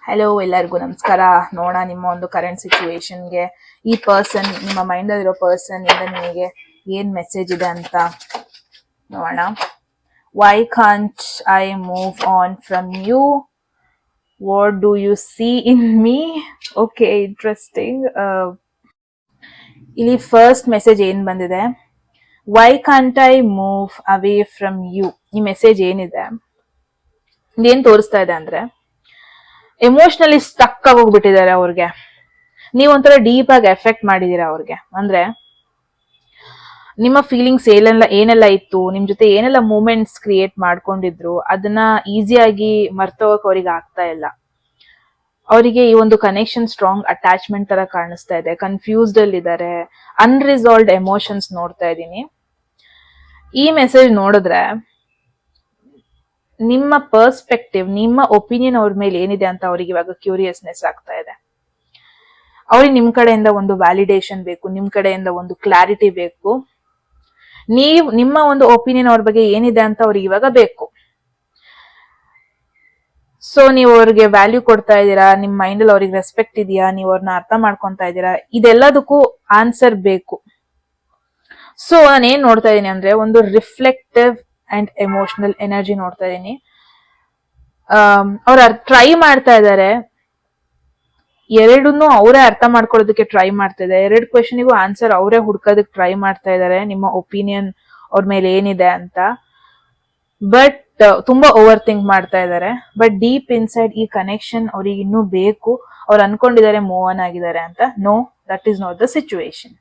Hello, ಎಲ್ಲರಿಗೂ ನಮಸ್ಕಾರ. ನೋಡೋಣ ನಿಮ್ಮ ಒಂದು ಕರೆಂಟ್ ಸಿಚುವೇಶನ್ಗೆ ಈ ಪರ್ಸನ್, ನಿಮ್ಮ ಮೈಂಡ್ ಅಲ್ಲಿರೋ ಪರ್ಸನ್ ಇಂದ ನಿಮಗೆ ಏನ್ ಮೆಸೇಜ್ ಇದೆ ಅಂತ ನೋಡೋಣ. Why can't I move on from you? What do you see in me? Okay, interesting. ಇಲ್ಲಿ ಫಸ್ಟ್ ಮೆಸೇಜ್ ಏನ್ ಬಂದಿದೆ, why can't I move away from you. ಈ ಮೆಸೇಜ್ ಏನಿದೆ, ಇದೇನ್ ತೋರಿಸ್ತಾ ಇದೆ ಅಂದ್ರೆ, ಎಮೋಷನಲಿ ಸ್ಟಕ್ ಆಗೋಗ್ಬಿಟ್ಟಿದ್ದಾರೆ ಅವ್ರಿಗೆ. ನೀವು ಒಂಥರ ಡೀಪ್ ಆಗಿ ಎಫೆಕ್ಟ್ ಮಾಡಿದೀರಾ ಅವ್ರಿಗೆ. ಅಂದ್ರೆ ನಿಮ್ಮ ಫೀಲಿಂಗ್ಸ್ ಏನೆಲ್ಲ ಇತ್ತು, ನಿಮ್ ಜೊತೆ ಏನೆಲ್ಲ ಮೂಮೆಂಟ್ಸ್ ಕ್ರಿಯೇಟ್ ಮಾಡ್ಕೊಂಡಿದ್ರು, ಅದನ್ನ ಈಸಿಯಾಗಿ ಮರ್ತೋಗಕ್ ಅವ್ರಿಗೆ ಆಗ್ತಾ ಇಲ್ಲ. ಅವರಿಗೆ ಈ ಒಂದು ಕನೆಕ್ಷನ್ ಸ್ಟ್ರಾಂಗ್ ಅಟ್ಯಾಚ್ಮೆಂಟ್ ತರ ಕಾಣಿಸ್ತಾ ಇದೆ. ಕನ್ಫ್ಯೂಸ್ಡ್ ಅಲ್ಲಿ ಇದ್ದಾರೆ. ಅನ್ರಿಸಾಲ್ವ್ಡ್ ಎಮೋಷನ್ಸ್ ನೋಡ್ತಾ ಇದ್ದೀನಿ. ಈ ಮೆಸೇಜ್ ನೋಡಿದ್ರೆ ನಿಮ್ಮ ಪರ್ಸ್ಪೆಕ್ಟಿವ್, ನಿಮ್ಮ ಒಪಿನಿಯನ್ ಅವ್ರ ಮೇಲೆ ಏನಿದೆ ಅಂತ ಅವ್ರಿಗೆ ಇವಾಗ ಕ್ಯೂರಿಯಸ್ನೆಸ್ ಆಗ್ತಾ ಇದೆ. ಅವ್ರಿಗೆ ನಿಮ್ ಕಡೆಯಿಂದ ಒಂದು ವ್ಯಾಲಿಡೇಷನ್ ಬೇಕು, ನಿಮ್ ಕಡೆಯಿಂದ ಒಂದು ಕ್ಲಾರಿಟಿ ಬೇಕು. ನಿಮ್ಮ ಒಂದು ಒಪಿನಿಯನ್ ಅವ್ರ ಬಗ್ಗೆ ಏನಿದೆ ಅಂತ ಅವ್ರಿಗೆ ಇವಾಗ ಬೇಕು. ಸೊ ನೀವು ಅವ್ರಿಗೆ ವ್ಯಾಲ್ಯೂ ಕೊಡ್ತಾ ಇದ್ದೀರಾ, ನಿಮ್ ಮೈಂಡ್ ಅಲ್ಲಿ ಅವ್ರಿಗೆ ರೆಸ್ಪೆಕ್ಟ್ ಇದೆಯಾ, ನೀವು ಅವ್ರನ್ನ ಅರ್ಥ ಮಾಡ್ಕೊಂತಾ ಇದ್ದೀರಾ, ಇದೆಲ್ಲದಕ್ಕೂ ಆನ್ಸರ್ ಬೇಕು. ಸೊ ನಾನು ಏನ್ ನೋಡ್ತಾ ಇದ್ದೀನಿ ಅಂದ್ರೆ, ಒಂದು ರಿಫ್ಲೆಕ್ಟಿವ್ ಅಂಡ್ ಎಮೋಷನಲ್ ಎನರ್ಜಿ ನೋಡ್ತಾ ಇದ್ದೀನಿ. ಅವ್ರು ಟ್ರೈ ಮಾಡ್ತಾ ಇದ್ದಾರೆ, ಎರಡನ್ನೂ ಅವರೇ ಅರ್ಥ ಮಾಡ್ಕೊಳ್ಳೋದಕ್ಕೆ ಟ್ರೈ ಮಾಡ್ತಾ ಇದ್ದಾರೆ. ಎರಡು ಕ್ವೆಶನ್ಗೂ ಆನ್ಸರ್ ಅವರೇ ಹುಡ್ಕೋದಕ್ಕೆ ಟ್ರೈ ಮಾಡ್ತಾ ಇದ್ದಾರೆ, ನಿಮ್ಮ ಒಪಿನಿಯನ್ ಅವ್ರ ಮೇಲೆ ಏನಿದೆ ಅಂತ. ಬಟ್ ತುಂಬಾ ಓವರ್ ಥಿಂಕ್ ಮಾಡ್ತಾ ಇದ್ದಾರೆ. ಬಟ್ ಡೀಪ್ ಇನ್ಸೈಡ್ ಈ ಕನೆಕ್ಷನ್ ಅವ್ರಿಗೆ ಇನ್ನೂ ಬೇಕು. ಅವ್ರು ಅನ್ಕೊಂಡಿದ್ದಾರೆ ಮೂವ್ ಆನ್ ಆಗಿದ್ದಾರೆ ಅಂತ. No, that is not the situation.